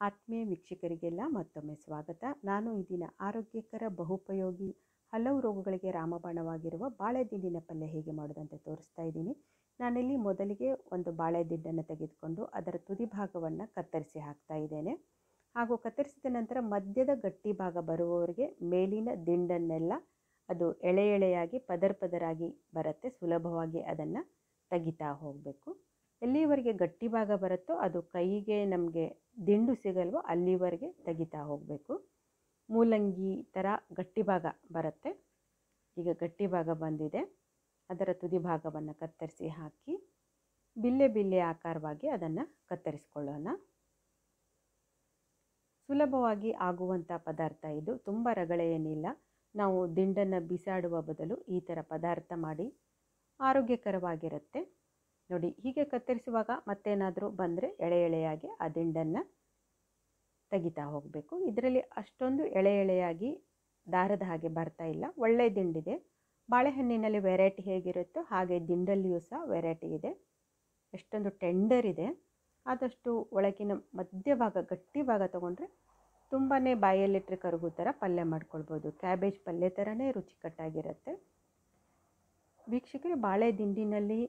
ಆತ್ಮೀಯ ವೀಕ್ಷಕರಿಗೆಲ್ಲ ಮತ್ತೊಮ್ಮೆ ಸ್ವಾಗತ. ನಾನು ಈ ದಿನ ಆರೋಗ್ಯಕರ ಬಹುಪಯೋಗಿ ಹಲವು ರೋಗಗಳಿಗೆ ರಾಮಬಾಣವಾಗಿರುವ ಬಾಳೆ ದಿಂಡಿನ ಪಲ್ಯ ಹೇಗೆ ಮಾಡೋದಂತ ತೋರಿಸ್ತಾ ಇದ್ದೀನಿ. ನಾನಿಲ್ಲಿ ಮೊದಲಿಗೆ ಒಂದು ಬಾಳೆ ದಿಂಡನ್ನು ತೆಗೆದುಕೊಂಡು ಅದರ ತುದಿ ಭಾಗವನ್ನು ಕತ್ತರಿಸಿ ಹಾಕ್ತಾ ಇದ್ದೇನೆ. ಹಾಗೂ ಕತ್ತರಿಸಿದ ನಂತರ ಮಧ್ಯದ ಗಟ್ಟಿ ಭಾಗ ಬರುವವರೆಗೆ ಮೇಲಿನ ದಿಂಡನ್ನೆಲ್ಲ ಅದು ಎಳೆ ಎಳೆಯಾಗಿ ಪದರಾಗಿ ಬರುತ್ತೆ. ಸುಲಭವಾಗಿ ಅದನ್ನು ತೆಗಿತಾ ಹೋಗಬೇಕು. ಎಲ್ಲಿವರೆಗೆ ಗಟ್ಟಿ ಭಾಗ ಬರುತ್ತೋ ಅದು ಕೈಗೆ ನಮಗೆ ದಿಂಡು ಸಿಗಲ್ವೋ ಅಲ್ಲಿವರೆಗೆ ತೆಗಿತಾ ಹೋಗಬೇಕು. ಮೂಲಂಗಿ ಥರ ಗಟ್ಟಿ ಭಾಗ ಬರುತ್ತೆ. ಈಗ ಗಟ್ಟಿ ಭಾಗ ಬಂದಿದೆ. ಅದರ ತುದಿ ಭಾಗವನ್ನು ಕತ್ತರಿಸಿ ಹಾಕಿ ಬಿಲ್ಲೆ ಬಿಲ್ಲೆ ಆಕಾರವಾಗಿ ಅದನ್ನು ಕತ್ತರಿಸ್ಕೊಳ್ಳೋಣ. ಸುಲಭವಾಗಿ ಆಗುವಂಥ ಪದಾರ್ಥ ಇದು. ತುಂಬ ರಗಳೆ ಏನಿಲ್ಲ. ನಾವು ದಿಂಡನ್ನು ಬಿಸಾಡುವ ಬದಲು ಈ ಥರ ಪದಾರ್ಥ ಮಾಡಿ ಆರೋಗ್ಯಕರವಾಗಿರುತ್ತೆ. ನೋಡಿ, ಹೀಗೆ ಕತ್ತರಿಸುವಾಗ ಮತ್ತೇನಾದರೂ ಬಂದರೆ ಎಳೆ ಎಳೆಯಾಗಿ ಆ ದಿಂಡನ್ನು ತೆಗಿತಾ ಹೋಗಬೇಕು. ಇದರಲ್ಲಿ ಅಷ್ಟೊಂದು ಎಳೆ ಎಳೆಯಾಗಿ ದಾರದ ಹಾಗೆ ಬರ್ತಾ ಇಲ್ಲ. ಒಳ್ಳೆಯ ದಿಂಡಿದೆ. ಬಾಳೆಹಣ್ಣಿನಲ್ಲಿ ವೆರೈಟಿ ಹೇಗಿರುತ್ತೋ ಹಾಗೆ ದಿಂಡಲ್ಲಿಯೂ ಸಹ ವೆರೈಟಿ ಇದೆ. ಎಷ್ಟೊಂದು ಟೆಂಡರ್ ಇದೆ. ಆದಷ್ಟು ಒಳಗಿನ ಮಧ್ಯಭಾಗ ಗಟ್ಟಿ ಭಾಗ ತೊಗೊಂಡ್ರೆ ತುಂಬಾ ಬಾಯಲ್ಲಿಟ್ಟರೆ ಕರಗೋ ಥರ ಪಲ್ಯ ಮಾಡ್ಕೊಳ್ಬೋದು. ಕ್ಯಾಬೇಜ್ ಪಲ್ಯ ಥರನೇ ರುಚಿಕಟ್ಟಾಗಿರುತ್ತೆ. ವೀಕ್ಷಕರೇ, ಬಾಳೆ ದಿಂಡಿನಲ್ಲಿ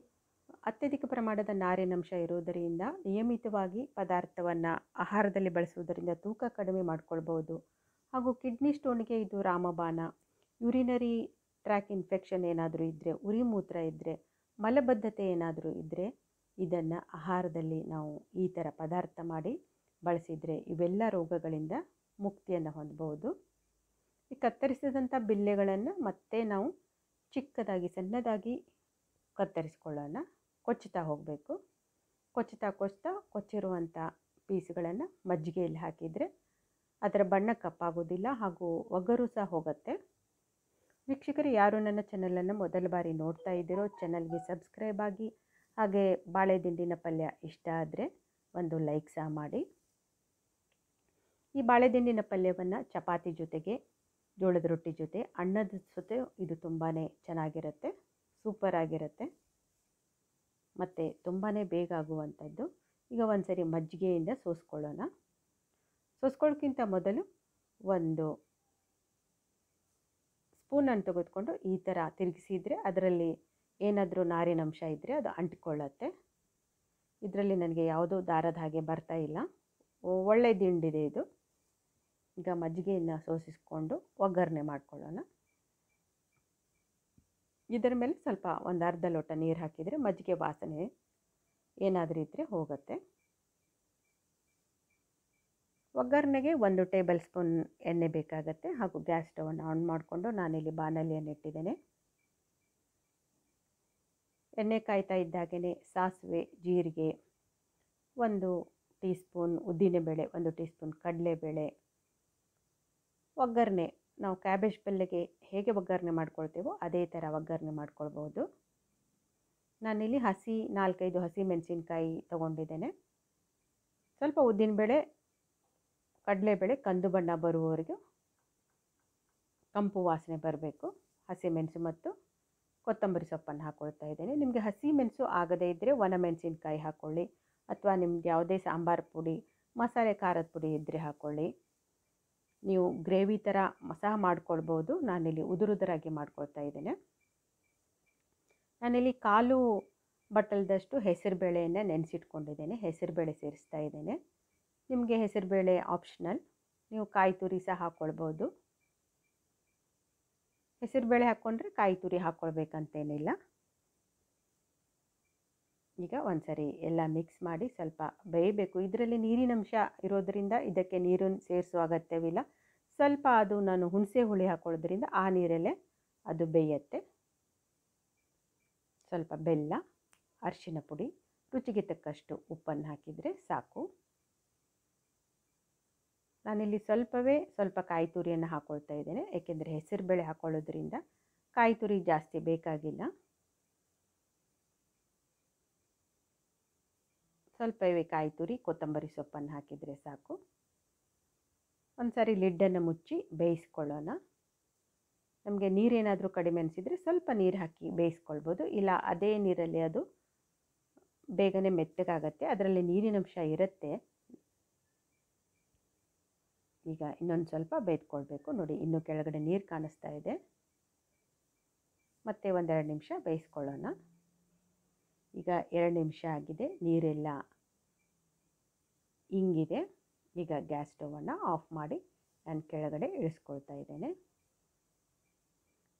ಅತ್ಯಧಿಕ ಪ್ರಮಾಣದ ನಾರಿನಂಶ ಇರುವುದರಿಂದ ನಿಯಮಿತವಾಗಿ ಪದಾರ್ಥವನ್ನು ಆಹಾರದಲ್ಲಿ ಬಳಸುವುದರಿಂದ ತೂಕ ಕಡಿಮೆ ಮಾಡ್ಕೊಳ್ಬೋದು. ಹಾಗೂ ಕಿಡ್ನಿ ಸ್ಟೋನ್ಗೆ ಇದು ರಾಮಬಾಣ. ಯೂರಿನರಿ ಟ್ರ್ಯಾಕ್ ಇನ್ಫೆಕ್ಷನ್ ಏನಾದರೂ ಇದ್ದರೆ, ಉರಿ ಮೂತ್ರ ಇದ್ದರೆ, ಮಲಬದ್ಧತೆ ಏನಾದರೂ ಇದ್ದರೆ ಇದನ್ನು ಆಹಾರದಲ್ಲಿ ನಾವು ಈ ಥರ ಪದಾರ್ಥ ಮಾಡಿ ಬಳಸಿದರೆ ಇವೆಲ್ಲ ರೋಗಗಳಿಂದ ಮುಕ್ತಿಯನ್ನು ಹೊಂದಬಹುದು. ಈ ಕತ್ತರಿಸಿದಂಥ ಬಿಲ್ಲೆಗಳನ್ನು ಮತ್ತೆ ನಾವು ಚಿಕ್ಕದಾಗಿ ಸಣ್ಣದಾಗಿ ಕತ್ತರಿಸ್ಕೊಳ್ಳೋಣ. ಕೊಚ್ಚುತ್ತಾ ಹೋಗಬೇಕು. ಕೊಚ್ಚುತ್ತಾ ಕೊಚ್ಚಿರುವಂಥ ಪೀಸ್ಗಳನ್ನು ಮಜ್ಜಿಗೆಯಲ್ಲಿ ಹಾಕಿದರೆ ಅದರ ಬಣ್ಣ ಕಪ್ಪಾಗೋದಿಲ್ಲ ಹಾಗೂ ಒಗರು ಸಹ ಹೋಗುತ್ತೆ. ವೀಕ್ಷಕರು, ಯಾರು ನನ್ನ ಚಾನಲನ್ನು ಮೊದಲ ಬಾರಿ ನೋಡ್ತಾ ಇದ್ದೀರೋ ಚಾನಲ್ಗೆ ಸಬ್ಸ್ಕ್ರೈಬ್ ಆಗಿ, ಹಾಗೆ ಬಾಳೆ ದಿಂಡಿನ ಪಲ್ಯ ಇಷ್ಟ ಆದರೆ ಒಂದು ಲೈಕ್ ಸಹ ಮಾಡಿ. ಈ ಬಾಳೆ ದಿಂಡಿನ ಪಲ್ಯವನ್ನು ಚಪಾತಿ ಜೊತೆಗೆ, ಜೋಳದ ರೊಟ್ಟಿ ಜೊತೆ, ಅನ್ನದ ಜೊತೆ ಇದು ತುಂಬಾ ಚೆನ್ನಾಗಿರುತ್ತೆ. ಸೂಪರ್ ಆಗಿರುತ್ತೆ ಮತ್ತು ತುಂಬಾ ಬೇಗ ಆಗುವಂಥದ್ದು. ಈಗ ಒಂದು ಸರಿ ಮಜ್ಜಿಗೆಯಿಂದ ಸೋಸ್ಕೊಳ್ಳೋಣ. ಸೋಸ್ಕೊಳ್ಳೋಕ್ಕಿಂತ ಮೊದಲು ಒಂದು ಸ್ಪೂನನ್ನು ತೆಗೆದುಕೊಂಡು ಈ ಥರ ತಿರುಗಿಸಿದರೆ ಅದರಲ್ಲಿ ಏನಾದರೂ ನಾರಿನಂಶ ಇದ್ದರೆ ಅದು ಅಂಟಿಕೊಳ್ಳುತ್ತೆ. ಇದರಲ್ಲಿ ನನಗೆ ಯಾವುದೋ ದಾರದ ಹಾಗೆ ಬರ್ತಾ ಇಲ್ಲ. ಒಳ್ಳೆಯ ದಿಂಡಿದೆ ಇದು. ಈಗ ಮಜ್ಜಿಗೆಯನ್ನು ಸೋಸಿಸ್ಕೊಂಡು ಒಗ್ಗರಣೆ ಮಾಡ್ಕೊಳ್ಳೋಣ. ಇದರ ಮೇಲೆ ಸ್ವಲ್ಪ ಒಂದು ಅರ್ಧ ಲೋಟ ನೀರು ಹಾಕಿದರೆ ಮಜ್ಜಿಗೆ ವಾಸನೆ ಏನಾದರೂ ಇದ್ದರೆ ಹೋಗುತ್ತೆ. ಒಗ್ಗರಣೆಗೆ 1 ಟೇಬಲ್ ಸ್ಪೂನ್ ಎಣ್ಣೆ ಬೇಕಾಗತ್ತೆ. ಹಾಗೂ ಗ್ಯಾಸ್ ಸ್ಟವನ್ನು ಆನ್ ಮಾಡಿಕೊಂಡು ನಾನಿಲ್ಲಿ ಬಾಣಲೆಯನ್ನು ಇಟ್ಟಿದ್ದೇನೆ. ಎಣ್ಣೆ ಕಾಯ್ತಾ ಇದ್ದಾಗೇ ಸಾಸಿವೆ, ಜೀರಿಗೆ, 1 ಟೀ ಸ್ಪೂನ್ ಉದ್ದಿನಬೇಳೆ, 1 ಟೀ ಸ್ಪೂನ್ ಕಡಲೆಬೇಳೆ, ಒಗ್ಗರಣೆ ನಾವು ಕ್ಯಾಬೇಜ್ ಪಲ್ಯಗೆ ಹೇಗೆ ಒಗ್ಗರಣೆ ಮಾಡ್ಕೊಳ್ತೇವೋ ಅದೇ ಥರ ಒಗ್ಗರಣೆ ಮಾಡ್ಕೊಳ್ಬೋದು. ನಾನಿಲ್ಲಿ 4-5 ಹಸಿ ಮೆಣಸಿನ್ಕಾಯಿ ತೊಗೊಂಡಿದ್ದೇನೆ. ಸ್ವಲ್ಪ ಉದ್ದಿನಬೇಳೆ, ಕಡಲೆಬೇಳೆ ಕಂದು ಬಣ್ಣ ಬರುವವರೆಗೂ ಕಂಪು ವಾಸನೆ ಬರಬೇಕು. ಹಸಿಮೆಣಸು ಮತ್ತು ಕೊತ್ತಂಬರಿ ಸೊಪ್ಪನ್ನು ಹಾಕ್ಕೊಳ್ತಾ ಇದ್ದೇನೆ. ನಿಮಗೆ ಹಸಿಮೆಣಸು ಆಗದೇ ಇದ್ದರೆ ಒಣಮೆಣಸಿನ್ಕಾಯಿ ಹಾಕ್ಕೊಳ್ಳಿ, ಅಥವಾ ನಿಮ್ಗೆ ಯಾವುದೇ ಸಾಂಬಾರು ಪುಡಿ, ಮಸಾಲೆ ಖಾರದ ಪುಡಿ ಇದ್ದರೆ ಹಾಕ್ಕೊಳ್ಳಿ. ನೀವು ಗ್ರೇವಿ ಥರ ಸಹ ಮಾಡ್ಕೊಳ್ಬೋದು. ನಾನಿಲ್ಲಿ ಉದುರುದುರಾಗಿ ಮಾಡ್ಕೊಳ್ತಾ ಇದ್ದೇನೆ. ನಾನಿಲ್ಲಿ 1/4 ಬಟ್ಟಲದಷ್ಟು ಹೆಸರುಬೇಳೆಯನ್ನು ನೆನೆಸಿಟ್ಕೊಂಡಿದ್ದೇನೆ. ಹೆಸರುಬೇಳೆ ಸೇರಿಸ್ತಾ ಇದ್ದೇನೆ. ನಿಮಗೆ ಹೆಸರುಬೇಳೆ ಆಪ್ಷನಲ್, ನೀವು ಕಾಯಿ ತುರಿ ಸಹ ಹಾಕ್ಕೊಳ್ಬೋದು. ಹೆಸರುಬೇಳೆ ಹಾಕ್ಕೊಂಡ್ರೆ ಕಾಯಿ ತುರಿ ಹಾಕ್ಕೊಳ್ಬೇಕಂತೇನಿಲ್ಲ. ಈಗ ಒಂದು ಸರಿ ಎಲ್ಲ ಮಿಕ್ಸ್ ಮಾಡಿ ಸ್ವಲ್ಪ ಬೇಯಬೇಕು. ಇದರಲ್ಲಿ ನೀರಿನಂಶ ಇರೋದರಿಂದ ಇದಕ್ಕೆ ನೀರನ್ನು ಸೇರಿಸುವ ಅಗತ್ಯವಿಲ್ಲ. ಸ್ವಲ್ಪ ಅದು ನಾನು ಹುಣಸೆ ಹುಳಿ ಹಾಕೊಳ್ಳೋದ್ರಿಂದ ಆ ನೀರಲ್ಲೇ ಅದು ಬೇಯುತ್ತೆ. ಸ್ವಲ್ಪ ಬೆಲ್ಲ, ಅರಿಶಿನ ಪುಡಿ, ರುಚಿಗೆ ತಕ್ಕಷ್ಟು ಉಪ್ಪನ್ನು ಹಾಕಿದರೆ ಸಾಕು. ನಾನಿಲ್ಲಿ ಸ್ವಲ್ಪ ಕಾಯಿ ತುರಿಯನ್ನು ಹಾಕ್ಕೊಳ್ತಾ ಇದ್ದೇನೆ. ಏಕೆಂದರೆ ಹೆಸರುಬೇಳೆ ಹಾಕ್ಕೊಳ್ಳೋದ್ರಿಂದ ಕಾಯಿ ತುರಿ ಜಾಸ್ತಿ ಬೇಕಾಗಿಲ್ಲ. ಸ್ವಲ್ಪವೇ ಕಾಯಿ ತುರಿ, ಕೊತ್ತಂಬರಿ ಸೊಪ್ಪನ್ನು ಹಾಕಿದರೆ ಸಾಕು. ಒಂದು ಸಾರಿ ಲಿಡ್ಡನ್ನು ಮುಚ್ಚಿ ಬೇಯಿಸ್ಕೊಳ್ಳೋಣ. ನಮಗೆ ನೀರೇನಾದರೂ ಕಡಿಮೆ ಅನಿಸಿದರೆ ಸ್ವಲ್ಪ ನೀರು ಹಾಕಿ ಬೇಯಿಸ್ಕೊಳ್ಬೋದು. ಇಲ್ಲ ಅದೇ ನೀರಲ್ಲಿ ಅದು ಬೇಗನೆ ಮೆತ್ತಗಾಗತ್ತೆ. ಅದರಲ್ಲಿ ನೀರಿನಂಶ ಇರುತ್ತೆ. ಈಗ ಇನ್ನೊಂದು ಸ್ವಲ್ಪ ಬೇಯ್ದುಕೊಳ್ಬೇಕು. ನೋಡಿ ಇನ್ನೂ ಕೆಳಗಡೆ ನೀರು ಕಾಣಿಸ್ತಾ ಇದೆ. ಮತ್ತೆ ಒಂದೆರಡು ನಿಮಿಷ ಬೇಯಿಸ್ಕೊಳ್ಳೋಣ. ಈಗ 2 ನಿಮಿಷ ಆಗಿದೆ, ನೀರೆಲ್ಲ ಇಂಗಿದೆ. ಈಗ ಗ್ಯಾಸ್ ಸ್ಟವನ್ನು ಆಫ್ ಮಾಡಿ ನಾನು ಕೆಳಗಡೆ ಇಳಿಸ್ಕೊಳ್ತಾ ಇದ್ದೇನೆ.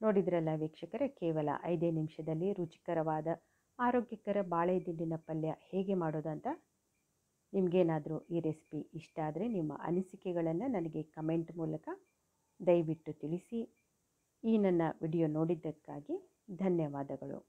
ನೋಡಿದ್ರಲ್ಲ ವೀಕ್ಷಕರೇ, ಕೇವಲ 5 ನಿಮಿಷದಲ್ಲಿ ರುಚಿಕರವಾದ ಆರೋಗ್ಯಕರ ಬಾಳೆ ದಿಂಡಿನ ಪಲ್ಯ ಹೇಗೆ ಮಾಡೋದು ಅಂತ. ನಿಮಗೇನಾದರೂ ಈ ರೆಸಿಪಿ ಇಷ್ಟ ಆದರೆ ನಿಮ್ಮ ಅನಿಸಿಕೆಗಳನ್ನು ನನಗೆ ಕಮೆಂಟ್ ಮೂಲಕ ದಯವಿಟ್ಟು ತಿಳಿಸಿ. ಈ ನನ್ನ ವಿಡಿಯೋ ನೋಡಿದ್ದಕ್ಕಾಗಿ ಧನ್ಯವಾದಗಳು.